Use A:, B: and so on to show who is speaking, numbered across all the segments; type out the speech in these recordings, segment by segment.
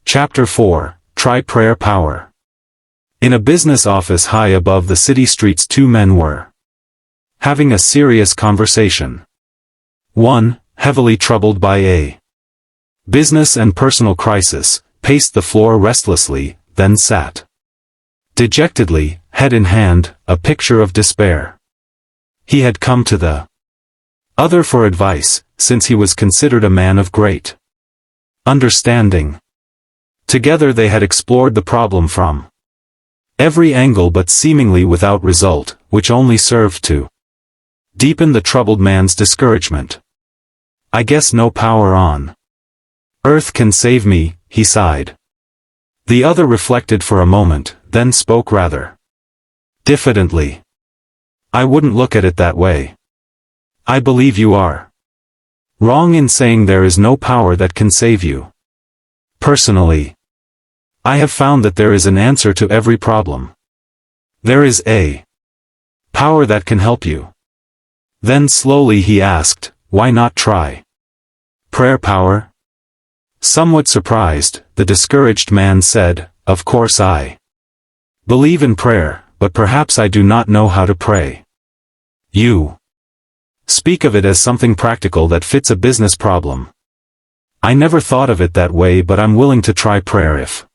A: Chapter 4, Try Prayer Power. In a business office high above the city streets, two men were having a serious conversation. One, heavily troubled by a business and personal crisis, paced the floor restlessly, then sat dejectedly, head in hand, a picture of despair. He had come to the other for advice, since he was considered a man of great understanding. Together they had explored the problem from every angle but seemingly without result, which only served to deepen the troubled man's discouragement. "I guess no power on earth can save me," he sighed. The other reflected for a moment, then spoke rather diffidently. "I wouldn't look at it that way. I believe you are wrong in saying there is no power that can save you. Personally, I have found that there is an answer to every problem. There is a power that can help you." Then slowly he asked, "Why not try prayer power?" Somewhat surprised, the discouraged man said, "Of course I believe in prayer, but perhaps I do not know how to pray. You speak of it as something practical that fits a business problem. I never thought of it that way, but I'm willing to try prayer if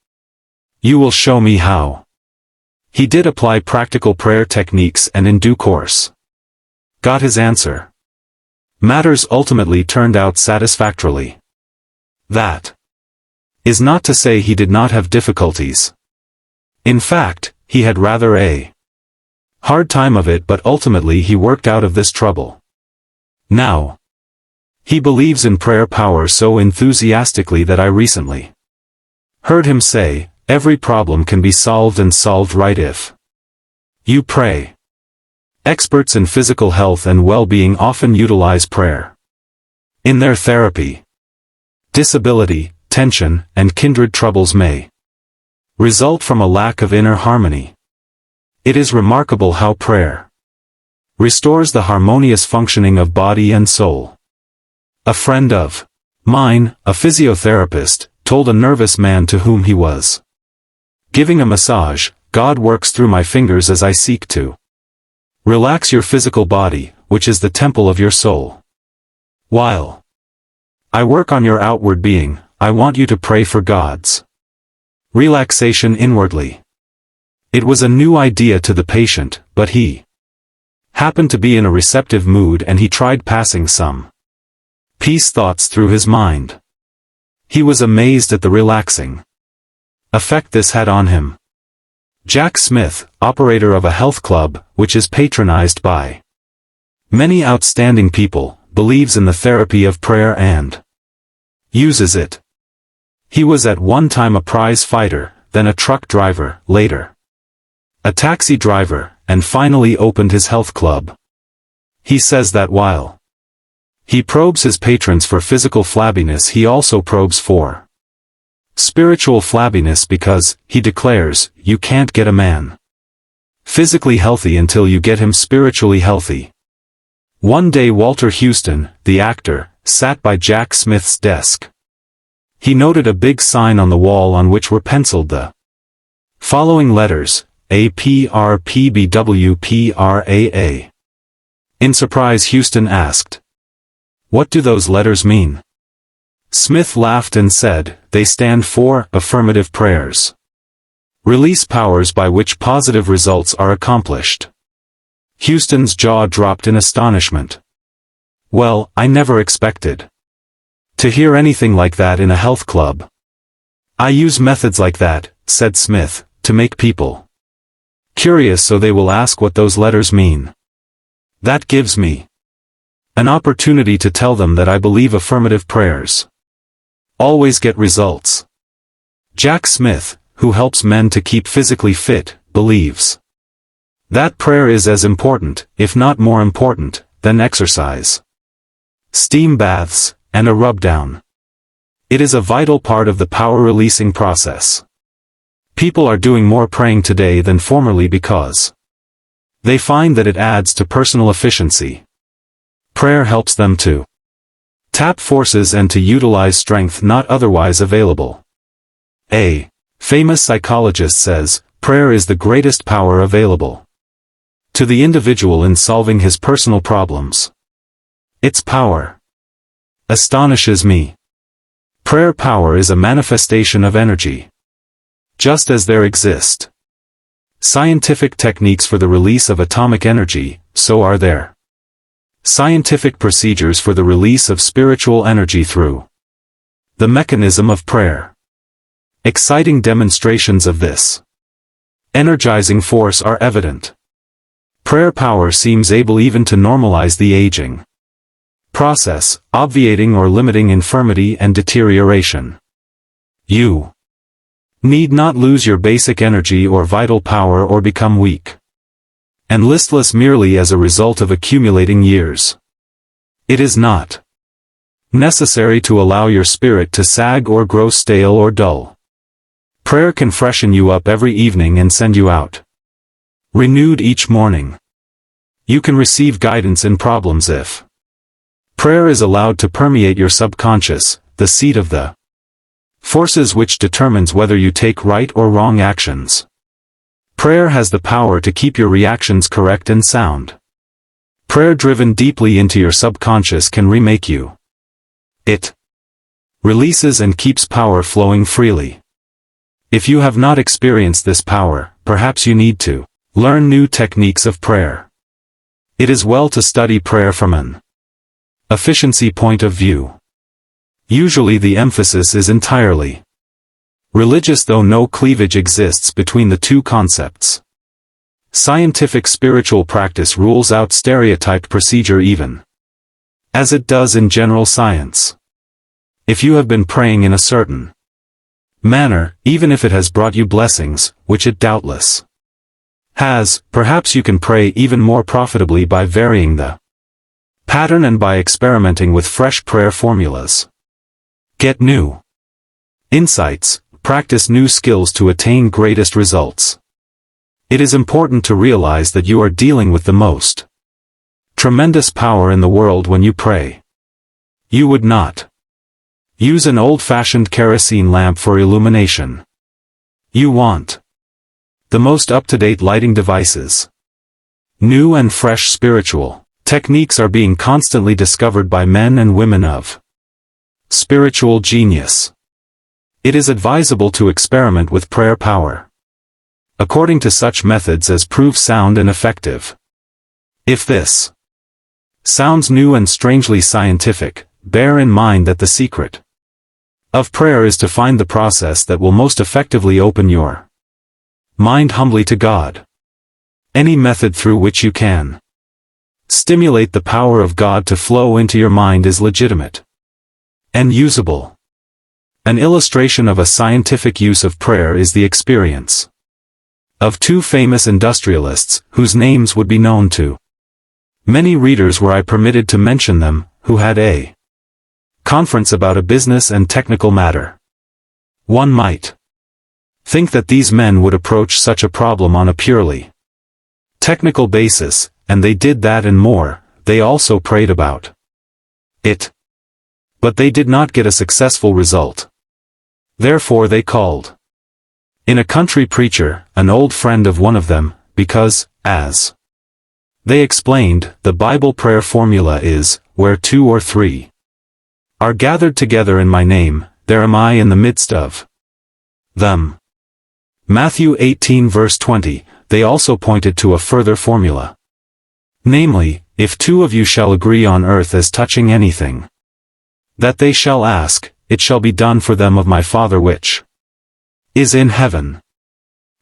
A: you will show me how." He did apply practical prayer techniques and in due course got his answer. Matters ultimately turned out satisfactorily. That is not to say he did not have difficulties. In fact, he had rather a hard time of it, but ultimately he worked out of this trouble. Now, he believes in prayer power so enthusiastically that I recently heard him say, "Every problem can be solved and solved right if you pray." Experts in physical health and well-being often utilize prayer in their therapy. Disability, tension, and kindred troubles may result from a lack of inner harmony. It is remarkable how prayer restores the harmonious functioning of body and soul. A friend of mine, a physiotherapist, told a nervous man to whom he was giving a massage, "God works through my fingers as I seek to relax your physical body, which is the temple of your soul. While I work on your outward being, I want you to pray for God's relaxation inwardly." It was a new idea to the patient, but he happened to be in a receptive mood and he tried passing some peace thoughts through his mind. He was amazed at the relaxing effect this had on him. Jack Smith, operator of a health club, which is patronized by many outstanding people, believes in the therapy of prayer and uses it. He was at one time a prize fighter, then a truck driver, later a taxi driver, and finally opened his health club. He says that while he probes his patrons for physical flabbiness, he also probes for spiritual flabbiness because, he declares, you can't get a man physically healthy until you get him spiritually healthy. One day Walter Houston, the actor, sat by Jack Smith's desk. He noted a big sign on the wall on which were penciled the following letters, APRPBWPRAA. In surprise, Houston asked, "What do those letters mean?" Smith laughed and said, "They stand for affirmative prayers. Release powers by which positive results are accomplished." Houston's jaw dropped in astonishment. "Well, I never expected to hear anything like that in a health club." "I use methods like that," said Smith, "to make people curious so they will ask what those letters mean. That gives me an opportunity to tell them that I believe affirmative prayers always get results." Jack Smith, who helps men to keep physically fit, believes that prayer is as important, if not more important, than exercise, steam baths, and a rub-down. It is a vital part of the power-releasing process. People are doing more praying today than formerly because they find that it adds to personal efficiency. Prayer helps them to tap forces and to utilize strength not otherwise available. A famous psychologist says, prayer is the greatest power available to the individual in solving his personal problems. Its power astonishes me. Prayer power is a manifestation of energy. Just as there exist scientific techniques for the release of atomic energy, so are there scientific procedures for the release of spiritual energy through the mechanism of prayer. Exciting demonstrations of this energizing force are evident. Prayer power seems able even to normalize the aging process, obviating or limiting infirmity and deterioration. You need not lose your basic energy or vital power or become weak and listless merely as a result of accumulating years. It is not necessary to allow your spirit to sag or grow stale or dull. Prayer can freshen you up every evening and send you out renewed each morning. You can receive guidance in problems if prayer is allowed to permeate your subconscious, the seat of the forces which determines whether you take right or wrong actions. Prayer has the power to keep your reactions correct and sound. Prayer driven deeply into your subconscious can remake you. It releases and keeps power flowing freely. If you have not experienced this power, perhaps you need to learn new techniques of prayer. It is well to study prayer from an efficiency point of view. Usually the emphasis is entirely religious, though no cleavage exists between the two concepts. Scientific spiritual practice rules out stereotyped procedure even as it does in general science. If you have been praying in a certain manner, even if it has brought you blessings, which it doubtless has, perhaps you can pray even more profitably by varying the pattern and by experimenting with fresh prayer formulas. Get new insights, practice new skills to attain greatest results. It is important to realize that you are dealing with the most tremendous power in the world when you pray. You would not use an old-fashioned kerosene lamp for illumination. You want the most up-to-date lighting devices. New and fresh spiritual techniques are being constantly discovered by men and women of spiritual genius. It is advisable to experiment with prayer power according to such methods as prove sound and effective. If this sounds new and strangely scientific, bear in mind that the secret of prayer is to find the process that will most effectively open your mind humbly to God. Any method through which you can stimulate the power of God to flow into your mind is legitimate and usable. An illustration of a scientific use of prayer is the experience of two famous industrialists, whose names would be known to many readers were I permitted to mention them, who had a conference about a business and technical matter. One might think that these men would approach such a problem on a purely technical basis, and they did that and more. They also prayed about it. But they did not get a successful result. Therefore they called in a country preacher, an old friend of one of them, because, as they explained, the Bible prayer formula is, where two or three are gathered together in my name, there am I in the midst of them. Matthew 18 verse 20. They also pointed to a further formula. Namely, if two of you shall agree on earth as touching anything that they shall ask, it shall be done for them of my Father which is in heaven.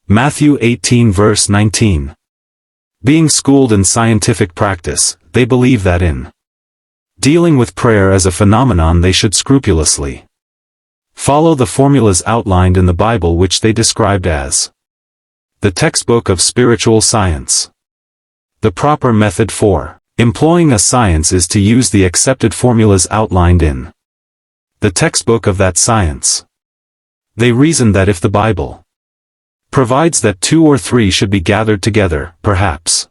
A: Matthew 18 verse 19. Being schooled in scientific practice, they believe that in dealing with prayer as a phenomenon they should scrupulously follow the formulas outlined in the Bible, which they described as the textbook of spiritual science. The proper method for employing a science is to use the accepted formulas outlined in the textbook of that science. They reasoned that if the Bible provides that two or three should be gathered together, perhaps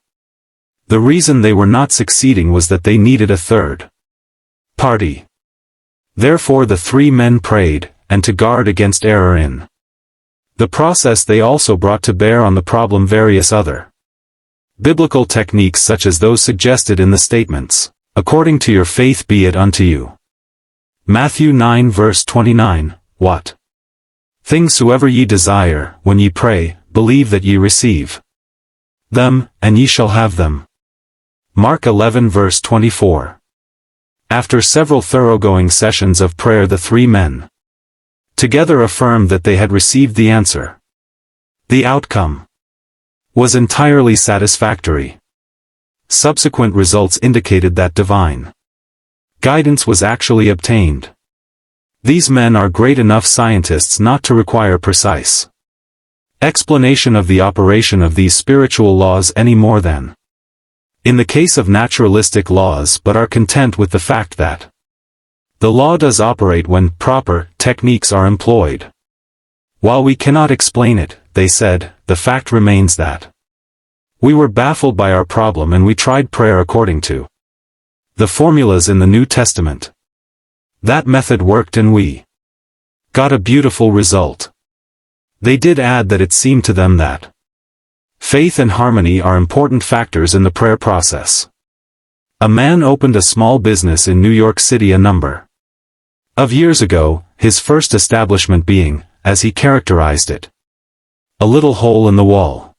A: the reason they were not succeeding was that they needed a third party. Therefore the three men prayed, and to guard against error in The process they also brought to bear on the problem various other biblical techniques such as those suggested in the statements, "According to your faith be it unto you." Matthew 9 verse 29, "What things soever ye desire, when ye pray, believe that ye receive them, and ye shall have them." Mark 11 verse 24. After several thoroughgoing sessions of prayer, the three men together affirmed that they had received the answer. The outcome was entirely satisfactory. Subsequent results indicated that divine guidance was actually obtained. These men are great enough scientists not to require precise explanation of the operation of these spiritual laws any more than in the case of naturalistic laws, but are content with the fact that the law does operate when proper techniques are employed. While we cannot explain it, they said, the fact remains that we were baffled by our problem and we tried prayer according to the formulas in the New Testament. That method worked and we got a beautiful result. They did add that it seemed to them that faith and harmony are important factors in the prayer process. A man opened a small business in New York City a number of years ago, his first establishment being, as he characterized it, a little hole in the wall.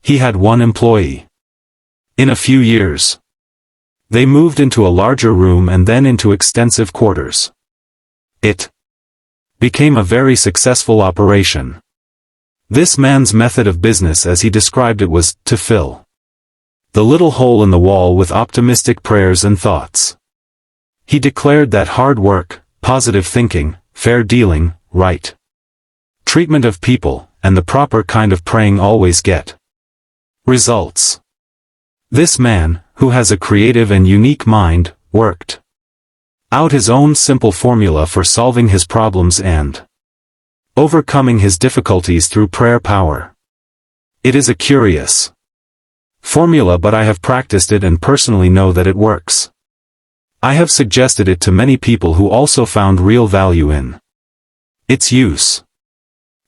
A: He had one employee. In a few years, they moved into a larger room and then into extensive quarters. It became a very successful operation. This man's method of business, as he described it, was to fill the little hole in the wall with optimistic prayers and thoughts. He declared that hard work, positive thinking, fair dealing, right treatment of people, and the proper kind of praying always get results. This man, who has a creative and unique mind, worked out his own simple formula for solving his problems and overcoming his difficulties through prayer power. It is a curious formula, but I have practiced it and personally know that it works. I have suggested it to many people who also found real value in its use.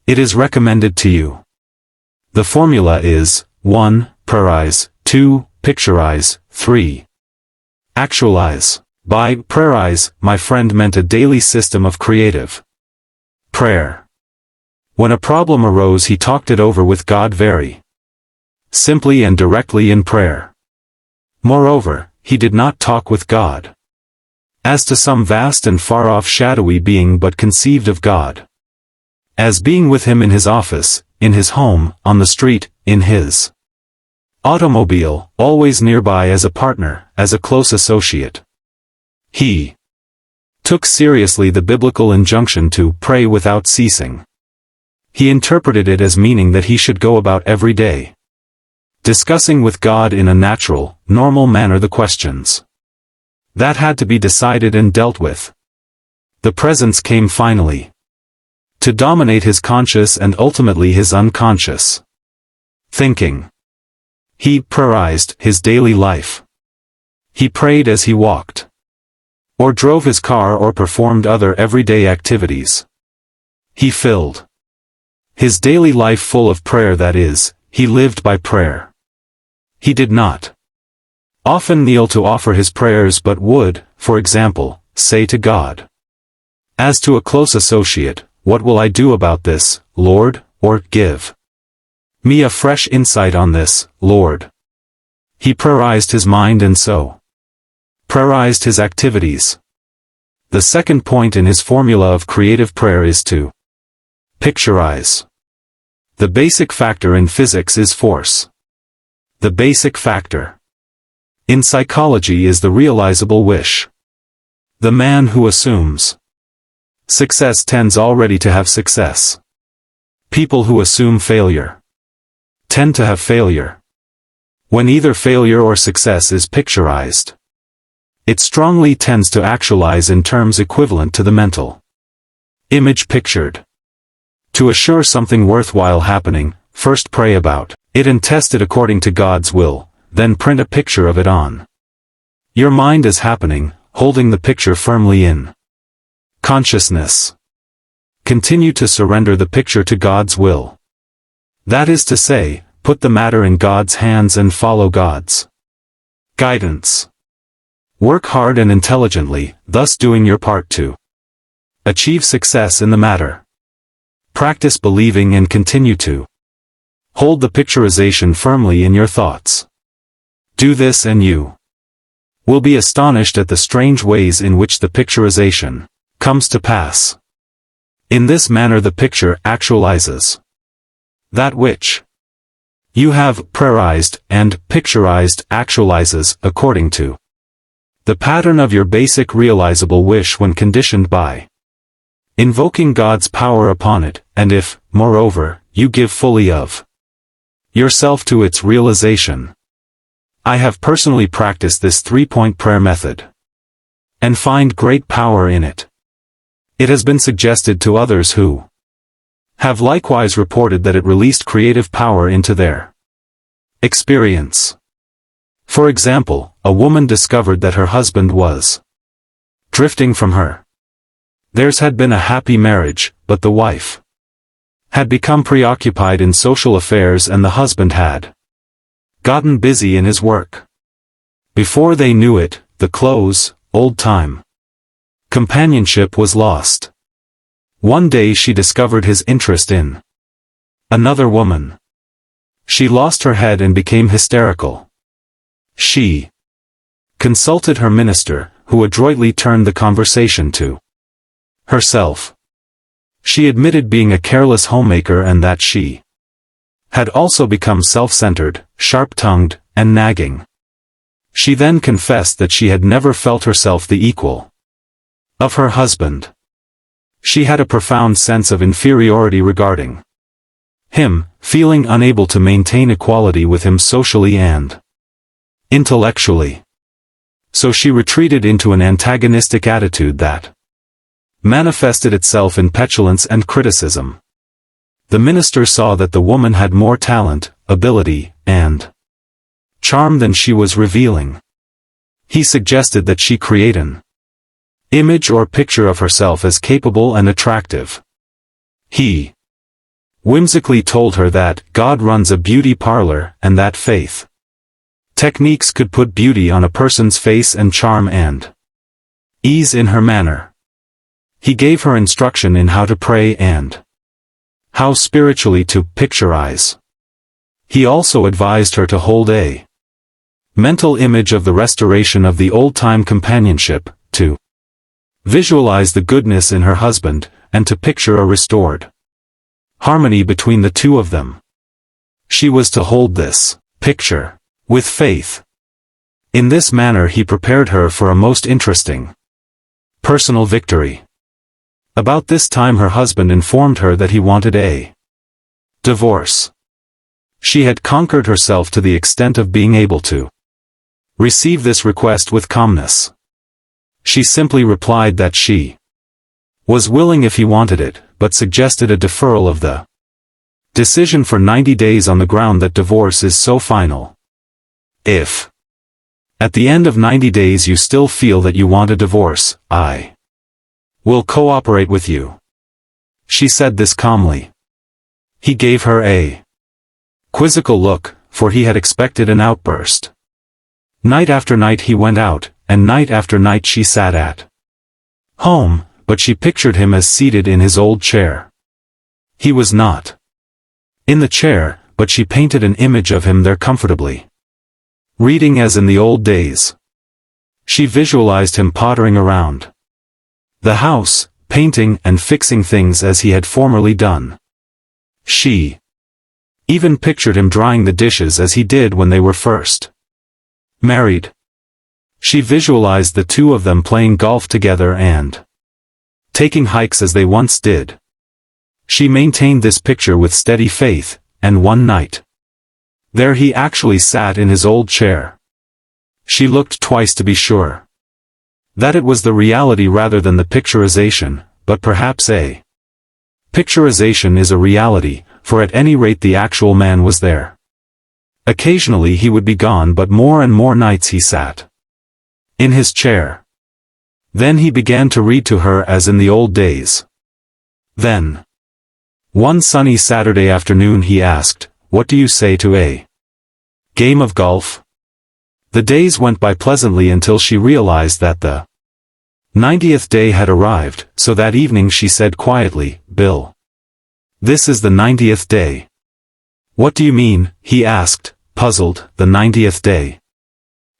A: It is recommended to you. The formula is 1. Prayerize, 2. Picturize, 3. Actualize. By prayerize, my friend meant a daily system of creative prayer. When a problem arose, he talked it over with God very simply and directly in prayer. Moreover, he did not talk with God as to some vast and far-off shadowy being, but conceived of God as being with him in his office, in his home, on the street, in his automobile, always nearby, as a partner, as a close associate. He took seriously the biblical injunction to pray without ceasing. He interpreted it as meaning that he should go about every day discussing with God in a natural, normal manner the questions that had to be decided and dealt with. The presence came finally to dominate his conscious and ultimately his unconscious thinking. He prayerized his daily life. He prayed as he walked, or drove his car, or performed other everyday activities. He filled his daily life full of prayer, that is, he lived by prayer. He did not often kneel to offer his prayers, but would, for example, say to God, as to a close associate, "What will I do about this, Lord?" or "Give me a fresh insight on this, Lord." He prayerized his mind and so prayerized his activities. The second point in his formula of creative prayer is to picturize. The basic factor in physics is force. The basic factor in psychology is the realizable wish. The man who assumes success tends already to have success. People who assume failure tend to have failure. When either failure or success is picturized, it strongly tends to actualize in terms equivalent to the mental image pictured. To assure something worthwhile happening, first pray about it and test it according to God's will, then print a picture of it on your mind as happening, holding the picture firmly in consciousness. continue to surrender the picture to God's will. That is to say, put the matter in God's hands and follow God's guidance. Work hard and intelligently, thus doing your part to achieve success in the matter. Practice believing and continue to hold the picturization firmly in your thoughts. Do this and you will be astonished at the strange ways in which the picturization comes to pass. In this manner the picture actualizes that which you have prayerized, and picturized actualizes according to the pattern of your basic realizable wish when conditioned by invoking God's power upon it, and if, moreover, you give fully of yourself to its realization. I have personally practiced this three-point prayer method and find great power in it. It has been suggested to others who have likewise reported that it released creative power into their experience. For example, a woman discovered that her husband was drifting from her. Theirs had been a happy marriage, but the wife had become preoccupied in social affairs and the husband had gotten busy in his work. Before they knew it, the close, old-time companionship was lost. One day she discovered his interest in another woman. She lost her head and became hysterical. She consulted her minister, who adroitly turned the conversation to herself. She admitted being a careless homemaker and that she had also become self-centered, sharp-tongued, and nagging. She then confessed that she had never felt herself the equal of her husband. She had a profound sense of inferiority regarding him, feeling unable to maintain equality with him socially and intellectually. So she retreated into an antagonistic attitude that manifested itself in petulance and criticism. The minister saw that the woman had more talent, ability, and charm than she was revealing. He suggested that she create an image or picture of herself as capable and attractive. He whimsically told her that God runs a beauty parlor and that faith techniques could put beauty on a person's face and charm and ease in her manner. He gave her instruction in how to pray and how spiritually to picturize. He also advised her to hold a mental image of the restoration of the old-time companionship, to visualize the goodness in her husband, and to picture a restored harmony between the two of them. She was to hold this picture with faith. In this manner he prepared her for a most interesting personal victory. About this time her husband informed her that he wanted a divorce. She had conquered herself to the extent of being able to receive this request with calmness. She simply replied that she was willing if he wanted it, but suggested a deferral of the decision for 90 days on the ground that divorce is so final. If at the end of 90 days you still feel that you want a divorce, I will cooperate with you. She said this calmly. He gave her a quizzical look, for he had expected an outburst. Night after night he went out, and night after night she sat at home, but she pictured him as seated in his old chair. He was not in the chair, but she painted an image of him there comfortably, reading as in the old days. She visualized him pottering around the house, painting and fixing things as he had formerly done. She even pictured him drying the dishes as he did when they were first married. She visualized the two of them playing golf together and taking hikes as they once did. She maintained this picture with steady faith, and one night there he actually sat in his old chair. She looked twice to be sure that it was the reality rather than the picturization, but perhaps a picturization is a reality, for at any rate the actual man was there. Occasionally he would be gone, but more and more nights he sat in his chair. Then he began to read to her as in the old days. Then, one sunny Saturday afternoon he asked, "What do you say to a game of golf?" The days went by pleasantly until she realized that the 90th day had arrived, so that evening she said quietly, "Bill, this is the 90th day." "What do you mean?" he asked, puzzled. "The 90th day.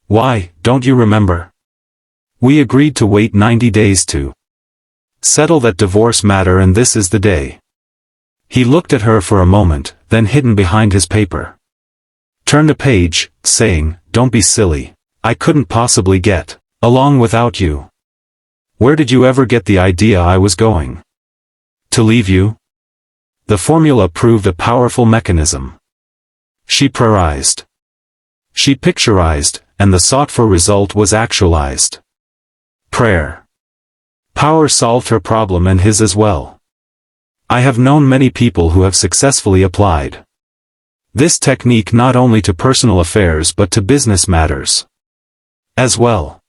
A: Why, don't you remember? We agreed to wait 90 days to settle that divorce matter, and this is the day." He looked at her for a moment, then hidden behind his paper, turned a page, saying, "Don't be silly. I couldn't possibly get along without you. Where did you ever get the idea I was going to leave you?" The formula proved a powerful mechanism. She prioritized. She picturized, and the sought-for result was actualized. Prayer. Power solved her problem and his as well. I have known many people who have successfully applied this technique not only to personal affairs but to business matters as well.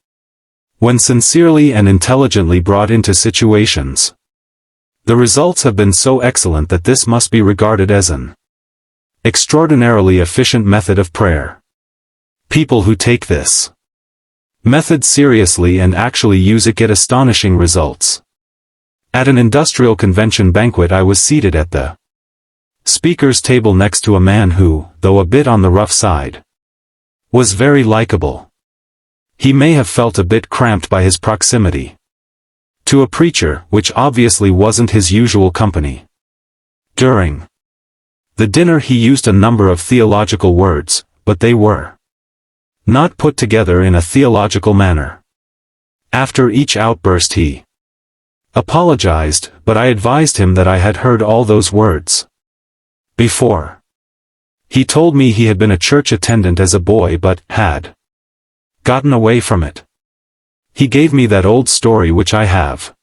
A: When sincerely and intelligently brought into situations, the results have been so excellent that this must be regarded as an extraordinarily efficient method of prayer. People who take this method seriously and actually use it get astonishing results. At an industrial convention banquet, I was seated at the speaker's table next to a man who, though a bit on the rough side, was very likable. He may have felt a bit cramped by his proximity to a preacher, which obviously wasn't his usual company. During the dinner he used a number of theological words, but they were not put together in a theological manner. After each outburst he apologized, but I advised him that I had heard all those words before. He told me he had been a church attendant as a boy but had gotten away from it. He gave me that old story which I have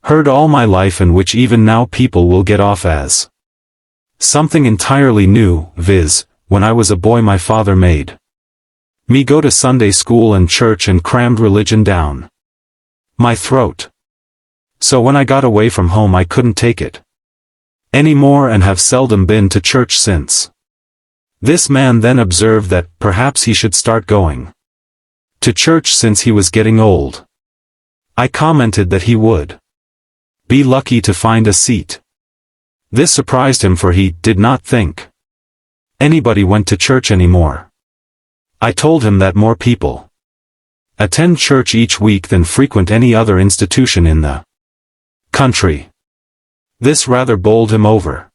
A: heard all my life and which even now people will get off as something entirely new, viz., when I was a boy my father made me go to Sunday school and church and crammed religion down my throat. So when I got away from home I couldn't take it anymore and have seldom been to church since. This man then observed that perhaps he should start going to church since he was getting old. I commented that he would be lucky to find a seat. This surprised him, for he did not think anybody went to church anymore. I told him that more people attend church each week than frequent any other institution in the country. This rather bowled him over.